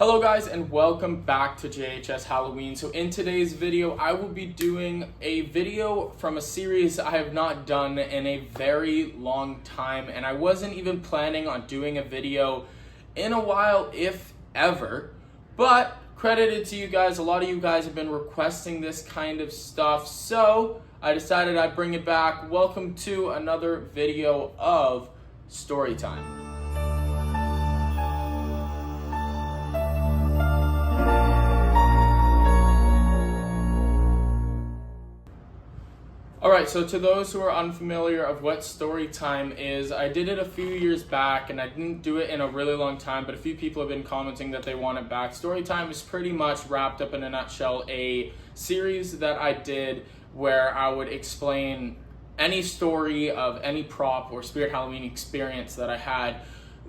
Hello guys and welcome back to JHS Halloween. So in today's video, I will be doing a video from a series I have not done in a very long time, and I wasn't even planning on doing a video in a while, if ever, but credited to you guys. A lot of you guys have been requesting this kind of stuff, so I decided I'd bring it back. Welcome to another video of story time. Alright, so to those who are unfamiliar of what story time is, I did it a few years back and I didn't do it in a really long time, but a few people have been commenting that they want it back. Story time is pretty much wrapped up in a nutshell a series that I did where I would explain any story of any prop or Spirit Halloween experience that I had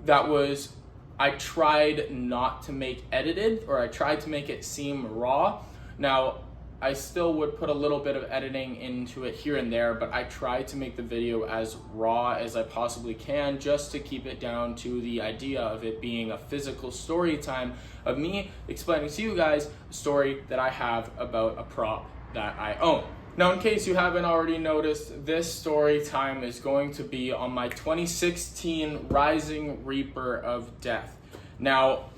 that was, I tried not to make edited, or I tried to make it seem raw. Now, I still would put a little bit of editing into it here and there, but I try to make the video as raw as I possibly can just to keep it down to the idea of it being a physical story time of me explaining to you guys a story that I have about a prop that I own. Now, in case you haven't already noticed, this story time is going to be on my 2016 Rising Reaper of Death. Now,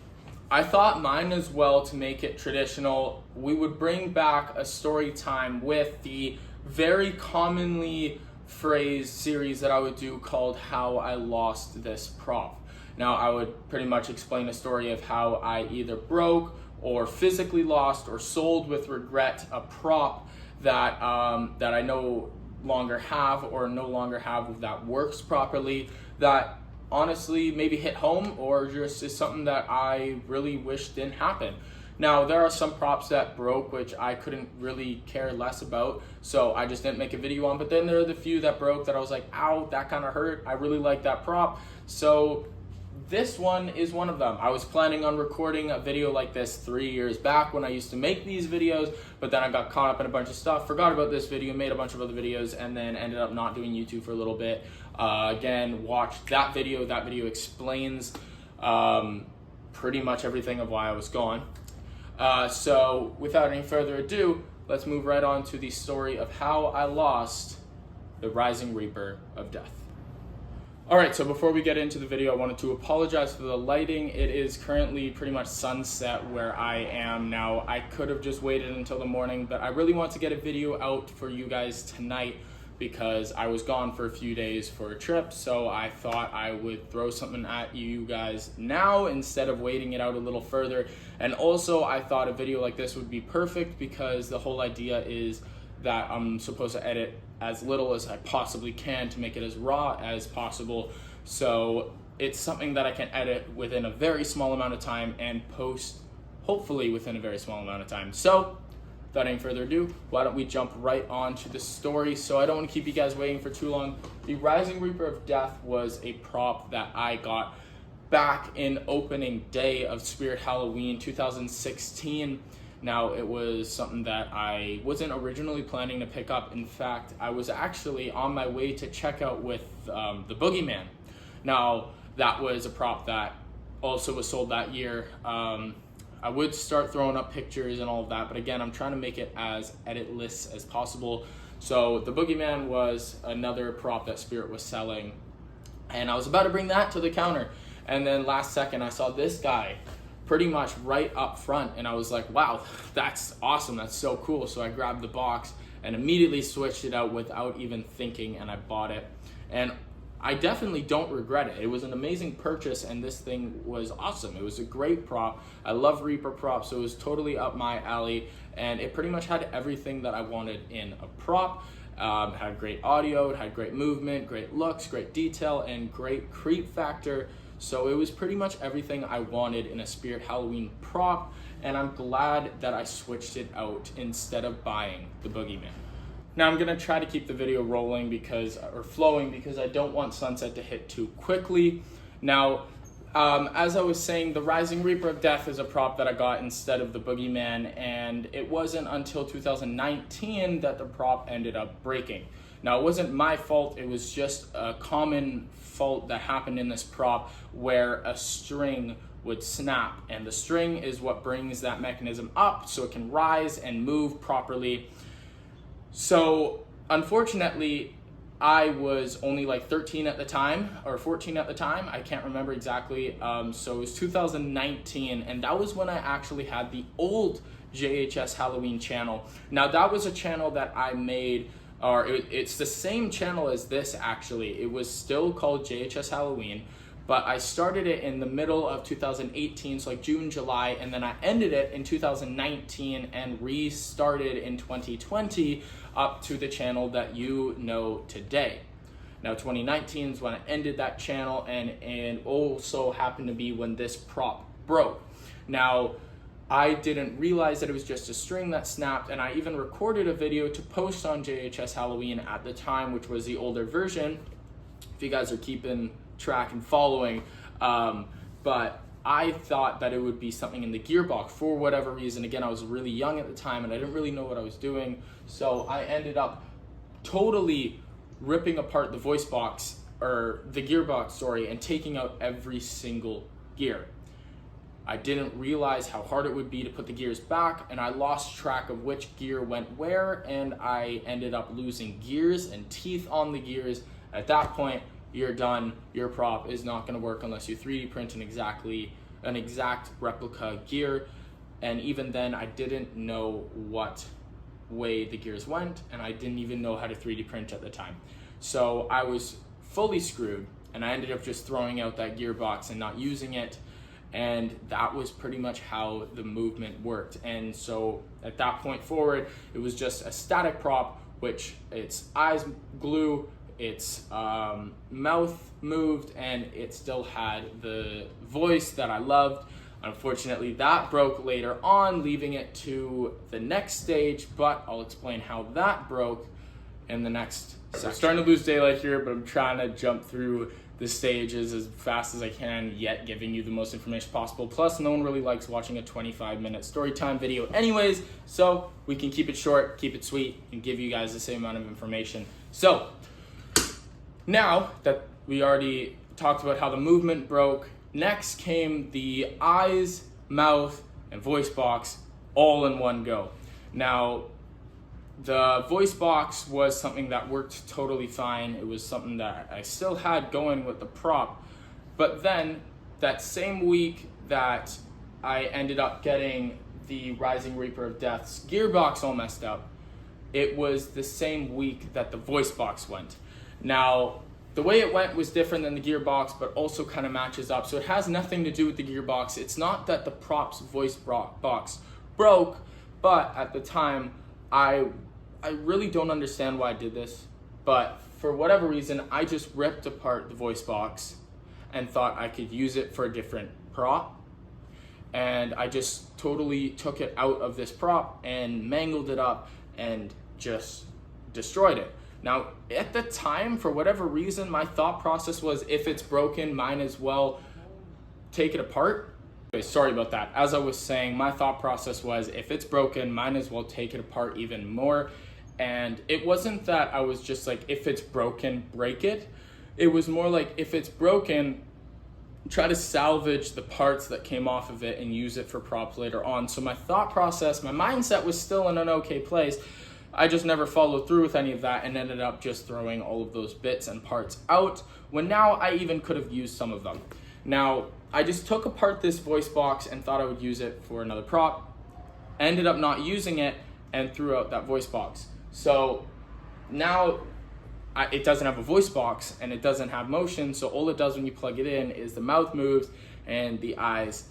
I thought mine as well, to make it traditional, we would bring back a story time with the very commonly phrased series that I would do called How I Lost This Prop. Now, I would pretty much explain a story of how I either broke or physically lost or sold with regret a prop that I no longer have, or no longer have that works properly, that honestly maybe hit home, or just is something that I really wish didn't happen. Now, there are some props that broke which I couldn't really care less about, so I just didn't make a video on, but then there are the few that broke that I was like, ow, that kind of hurt. I really like that prop. So this one is one of them. I was planning on recording a video like this 3 years back when I used to make these videos, but then I got caught up in a bunch of stuff, forgot about this video, made a bunch of other videos, and then ended up not doing YouTube for a little bit. Again, watch that video. That video explains pretty much everything of why I was gone. So without any further ado, let's move right on to the story of how I lost the Rising Reaper of Death. Alright, so before we get into the video, I wanted to apologize for the lighting. It is currently pretty much sunset where I am now. I could have just waited until the morning, but I really want to get a video out for you guys tonight because I was gone for a few days for a trip, so I thought I would throw something at you guys now instead of waiting it out a little further. And also, I thought a video like this would be perfect because the whole idea is that I'm supposed to edit as little as I possibly can to make it as raw as possible. So it's something that I can edit within a very small amount of time and post hopefully within a very small amount of time. So without any further ado, why don't we jump right on to the story so I don't want to keep you guys waiting for too long. The Rising Reaper of Death was a prop that I got back in opening day of Spirit Halloween 2016. Now, it was something that I wasn't originally planning to pick up. In fact, I was actually on my way to check out with the Boogeyman. Now, that was a prop that also was sold that year. I would start throwing up pictures and all of that, but again, I'm trying to make it as editless as possible. So the Boogeyman was another prop that Spirit was selling, and I was about to bring that to the counter, and then last second I saw this guy pretty much right up front, and I was like, wow, that's awesome, that's so cool. So I grabbed the box and immediately switched it out without even thinking, and I bought it. And I definitely don't regret it. It was an amazing purchase, and this thing was awesome. It was a great prop. I love Reaper props, so it was totally up my alley, and it pretty much had everything that I wanted in a prop. It had great audio, it had great movement, great looks, great detail, and great creep factor. So it was pretty much everything I wanted in a Spirit Halloween prop, and I'm glad that I switched it out instead of buying the Boogeyman. Now, I'm gonna try to keep the video rolling flowing because I don't want sunset to hit too quickly. Now, as I was saying, the Rising Reaper of Death is a prop that I got instead of the Boogeyman, and it wasn't until 2019 that the prop ended up breaking. Now, it wasn't my fault, it was just a common fault that happened in this prop where a string would snap, and the string is what brings that mechanism up so it can rise and move properly. So unfortunately, I was only like 13 at the time, or 14 at the time, I can't remember exactly. So it was 2019, and that was when I actually had the old JHS Halloween channel. Now that was a channel that I made, or it's the same channel as this actually. It was still called JHS Halloween, but I started it in the middle of 2018, so like June, July, and then I ended it in 2019 and restarted in 2020 up to the channel that you know today. Now 2019 is when I ended that channel, and also happened to be when this prop broke. Now I didn't realize that it was just a string that snapped, and I even recorded a video to post on JHS Halloween at the time, which was the older version, if you guys are keeping track and following. But I thought that it would be something in the gearbox for whatever reason. Again, I was really young at the time and I didn't really know what I was doing. So I ended up totally ripping apart the voice box, or the gearbox, sorry, and taking out every single gear. I didn't realize how hard it would be to put the gears back, and I lost track of which gear went where, and I ended up losing gears and teeth on the gears. At that point, you're done. Your prop is not going to work unless you 3D print an exact replica gear. And even then, I didn't know what way the gears went, and I didn't even know how to 3D print at the time. So I was fully screwed, and I ended up just throwing out that gearbox and not using it. And that was pretty much how the movement worked. And so at that point forward, it was just a static prop, which its eyes glue, its mouth moved, and it still had the voice that I loved. Unfortunately, that broke later on, leaving it to the next stage, but I'll explain how that broke in the next section. I'm starting to lose daylight here, but I'm trying to jump through the stages as fast as I can, yet giving you the most information possible. Plus, no one really likes watching a 25-minute story time video anyways, so we can keep it short, keep it sweet, and give you guys the same amount of information. So, now that we already talked about how the movement broke, next came the eyes, mouth, and voice box all in one go. Now, the voice box was something that worked totally fine. It was something that I still had going with the prop. But then, that same week that I ended up getting the Rising Reaper of Death's gearbox all messed up, it was the same week that the voice box went. Now, the way it went was different than the gearbox, but also kind of matches up. So it has nothing to do with the gearbox. It's not that the prop's voice box broke, but at the time, I really don't understand why I did this, but for whatever reason, I just ripped apart the voice box and thought I could use it for a different prop. And I just totally took it out of this prop and mangled it up and just destroyed it. Now, at the time, for whatever reason, my thought process was, if it's broken, might as well take it apart. Okay, sorry about that. As I was saying, my thought process was, if it's broken, might as well take it apart even more. And it wasn't that I was just like, if it's broken, break it. It was more like, if it's broken, try to salvage the parts that came off of it and use it for props later on. So my thought process, my mindset was still in an okay place. I just never followed through with any of that and ended up just throwing all of those bits and parts out, when now I even could have used some of them. Now, I just took apart this voice box and thought I would use it for another prop, ended up not using it and threw out that voice box. So now it doesn't have a voice box and it doesn't have motion, so all it does when you plug it in is the mouth moves and the eyes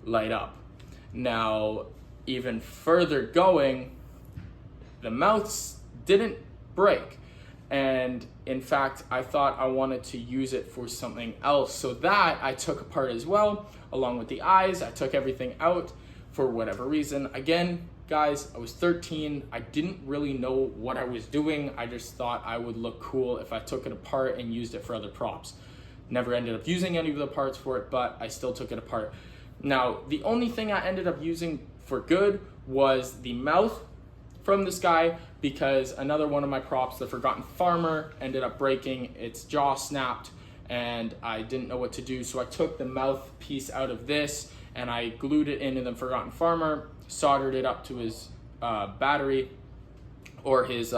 light up. Now, even further going, the mouths didn't break. And in fact, I thought I wanted to use it for something else. So that I took apart as well, along with the eyes. I took everything out for whatever reason. Again, guys, I was 13. I didn't really know what I was doing. I just thought I would look cool if I took it apart and used it for other props. Never ended up using any of the parts for it, but I still took it apart. Now, the only thing I ended up using for good was the mouth from this guy, because another one of my props, the Forgotten Farmer, ended up breaking. Its jaw snapped and I didn't know what to do. So I took the mouthpiece out of this and I glued it into the Forgotten Farmer, soldered it up to his battery or his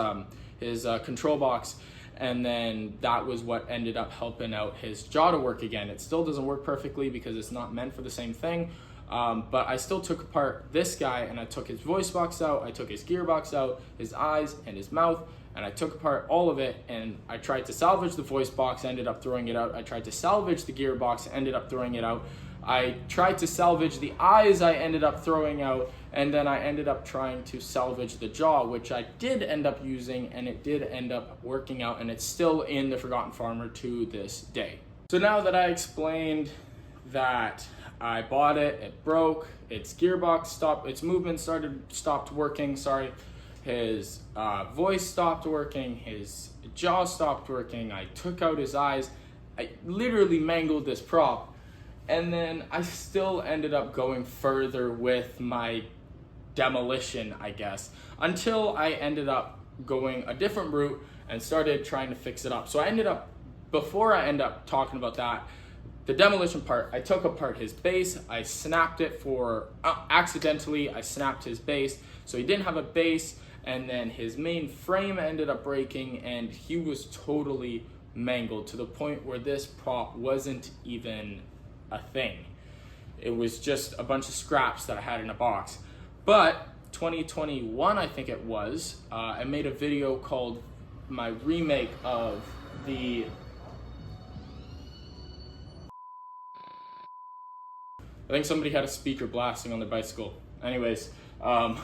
control box, and then that was what ended up helping out his jaw to work again. It still doesn't work perfectly because it's not meant for the same thing, but I still took apart this guy and I took his voice box out, I took his gearbox out, his eyes and his mouth, and I took apart all of it, and I tried to salvage the voice box, ended up throwing it out. I tried to salvage the gearbox, ended up throwing it out. I tried to salvage the eyes, I ended up throwing out, and then I ended up trying to salvage the jaw, which I did end up using, and it did end up working out, and it's still in the Forgotten Farmer to this day. So now that I explained that I bought it, it broke, its gearbox stopped, its movement stopped working, his voice stopped working, his jaw stopped working, I took out his eyes, I literally mangled this prop. And then I still ended up going further with my demolition, I guess, until I ended up going a different route and started trying to fix it up. So before I end up talking about that, the demolition part, I took apart his base, I snapped it accidentally, I snapped his base, so he didn't have a base, and then his main frame ended up breaking, and he was totally mangled to the point where this prop wasn't even a thing. It was just a bunch of scraps that I had in a box. But 2021, I think it was, I made a video called my remake of the I think somebody had a speaker blasting on their bicycle. Anyways, where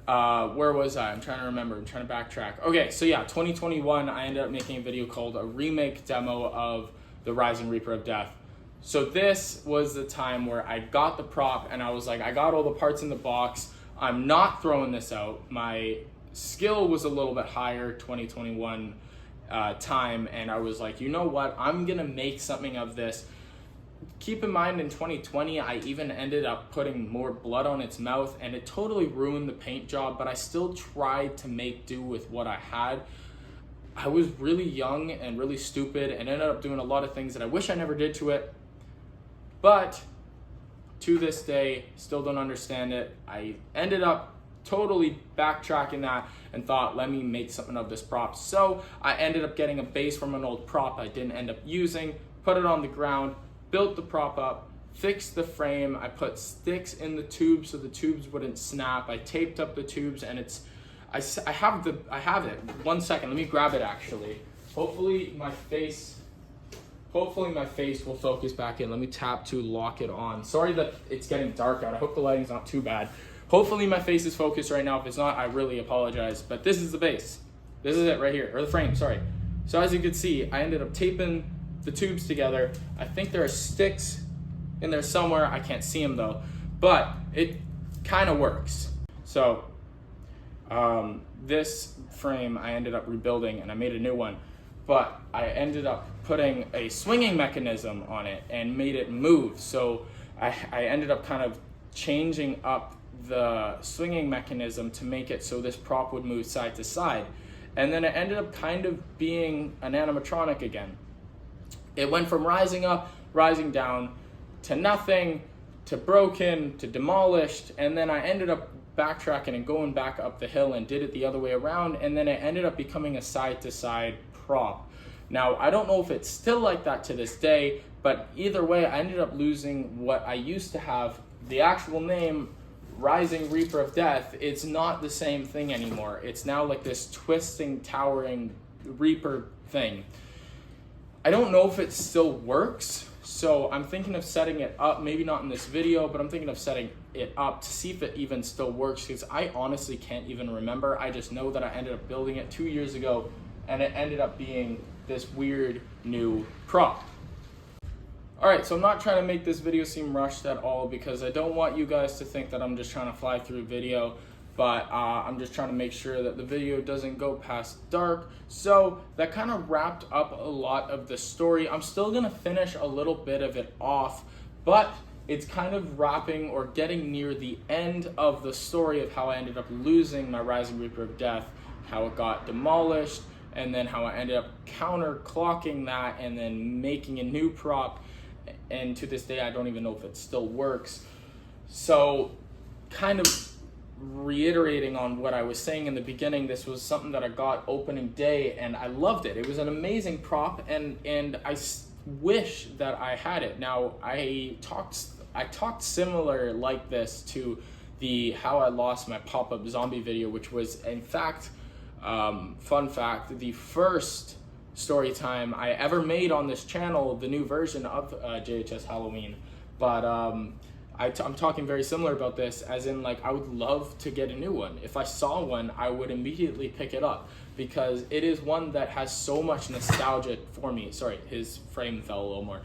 was I? I'm trying to remember. I'm trying to backtrack. Okay, so yeah, 2021, I ended up making a video called a remake demo of the Rising Reaper of Death. So this was the time where I got the prop and I was like, I got all the parts in the box. I'm not throwing this out. My skill was a little bit higher 2021 time, and I was like, you know what? I'm gonna make something of this. Keep in mind, in 2020, I even ended up putting more blood on its mouth, and it totally ruined the paint job, but I still tried to make do with what I had. I was really young and really stupid and ended up doing a lot of things that I wish I never did to it. But to this day, still don't understand it. I ended up totally backtracking that and thought, let me make something of this prop. So I ended up getting a base from an old prop I didn't end up using, put it on the ground, built the prop up, fixed the frame. I put sticks in the tubes so the tubes wouldn't snap. I taped up the tubes, and I have it. 1 second, let me grab it actually. Hopefully my face will focus back in. Let me tap to lock it on. Sorry that it's getting dark out. I hope the lighting's not too bad. Hopefully my face is focused right now. If it's not, I really apologize. But this is the base. This is it right here, or the frame, sorry. So as you can see, I ended up taping the tubes together. I think there are sticks in there somewhere. I can't see them though, but it kind of works. So this frame I ended up rebuilding and I made a new one, but I ended up putting a swinging mechanism on it and made it move. So I ended up kind of changing up the swinging mechanism to make it so this prop would move side to side. And then it ended up kind of being an animatronic again. It went from rising up, rising down, to nothing, to broken, to demolished, and then I ended up backtracking and going back up the hill and did it the other way around, and then it ended up becoming a side-to-side prop. Now, I don't know if it's still like that to this day, but either way, I ended up losing what I used to have, the actual name, Rising Reaper of Death. It's not the same thing anymore. It's now like this twisting, towering Reaper thing. I don't know if it still works, so I'm thinking of setting it up, maybe not in this video, but I'm thinking of setting it up to see if it even still works, because I honestly can't even remember. I just know that I ended up building it 2 years ago, and it ended up being this weird new prop. Alright, so I'm not trying to make this video seem rushed at all, because I don't want you guys to think that I'm just trying to fly through a video, but I'm just trying to make sure that the video doesn't go past dark. So that kind of wrapped up a lot of the story. I'm still gonna finish a little bit of it off, but it's kind of wrapping or getting near the end of the story of how I ended up losing my Rising Reaper of Death, how it got demolished, and then how I ended up counterclocking that and then making a new prop, and to this day I don't even know if it still works. So kind of reiterating on what I was saying in the beginning, this was something that I got opening day and I loved it. It was an amazing prop, and I wish that I had it. Now I talked similar like this to the how I lost my pop-up zombie video, which was in fact, fun fact, the first story time I ever made on this channel, the new version of JHS Halloween. But I'm talking very similar about this, as in, like, I would love to get a new one. If I saw one, I would immediately pick it up, because it is one that has so much nostalgia for me. Sorry, his frame fell a little more.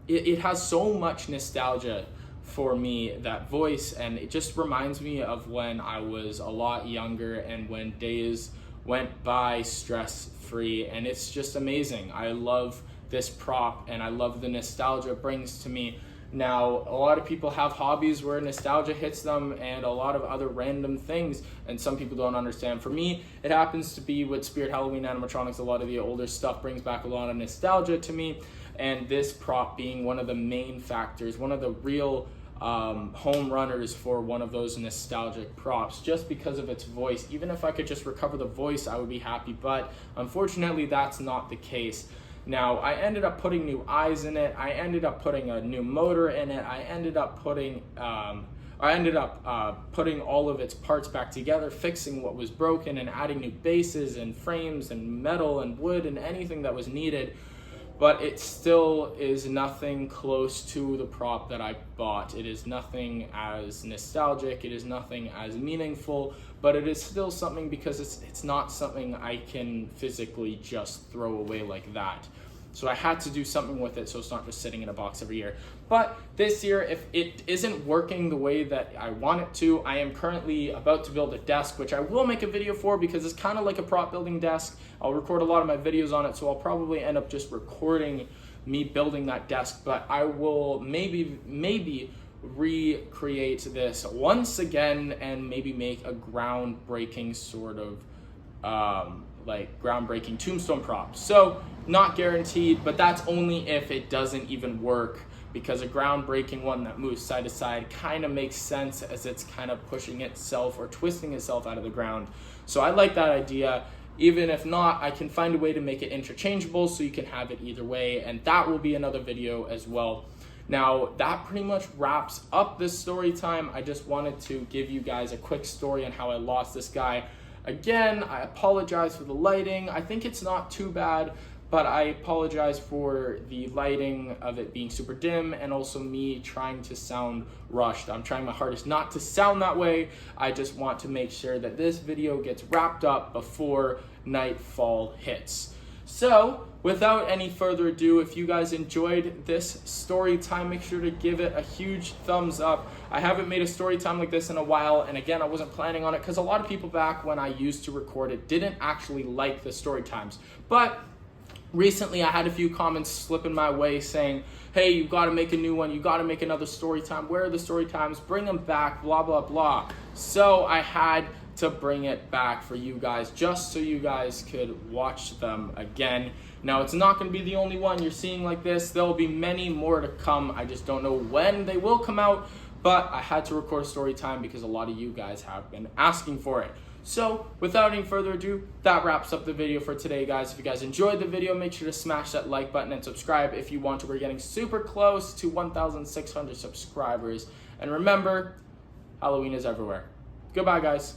It has so much nostalgia for me, that voice, and it just reminds me of when I was a lot younger and when days went by stress-free, and it's just amazing. I love this prop and I love the nostalgia it brings to me. Now, a lot of people have hobbies where nostalgia hits them and a lot of other random things, and some people don't understand. For me, it happens to be with Spirit Halloween animatronics. A lot of the older stuff brings back a lot of nostalgia to me, and this prop being one of the main factors, one of the real home runners for one of those nostalgic props, just because of its voice. Even if I could just recover the voice, I would be happy, but unfortunately that's not the case. Now, I ended up putting new eyes in it, I ended up putting a new motor in it, I ended up putting putting all of its parts back together, fixing what was broken, and adding new bases and frames and metal and wood and anything that was needed. But it still is nothing close to the prop that I bought. It is nothing as nostalgic, it is nothing as meaningful, but it is still something, because it's not something I can physically just throw away like that. So I had to do something with it, so it's not just sitting in a box every year. But this year, if it isn't working the way that I want it to, I am currently about to build a desk, which I will make a video for, because it's kind of like a prop building desk. I'll record a lot of my videos on it, so I'll probably end up just recording me building that desk, but I will maybe recreate this once again and maybe make a groundbreaking sort of like groundbreaking tombstone prop. So not guaranteed, but that's only if it doesn't even work, because a groundbreaking one that moves side to side kind of makes sense, as it's kind of pushing itself or twisting itself out of the ground. So I like that idea. Even if not, I can find a way to make it interchangeable so you can have it either way, and that will be another video as well. Now, that pretty much wraps up this story time. I just wanted to give you guys a quick story on how I lost this guy. Again, I apologize for the lighting. I think it's not too bad, but I apologize for the lighting of it being super dim, and also me trying to sound rushed. I'm trying my hardest not to sound that way. I just want to make sure that this video gets wrapped up before nightfall hits. So, without any further ado, if you guys enjoyed this story time, make sure to give it a huge thumbs up. I haven't made a story time like this in a while, and again, I wasn't planning on it, because a lot of people back when I used to record it didn't actually like the story times. But recently I had a few comments slipping my way saying, hey, you got to make a new one, you got to make another story time, where are the story times, bring them back, blah blah blah. So I had to bring it back for you guys, just so you guys could watch them again. Now, it's not going to be the only one you're seeing like this. There will be many more to come. I just don't know when they will come out, but I had to record a story time because a lot of you guys have been asking for it. So without any further ado, that wraps up the video for today, guys. If you guys enjoyed the video, make sure to smash that like button and subscribe if you want to. We're getting super close to 1,600 subscribers. And remember, Halloween is everywhere. Goodbye, guys.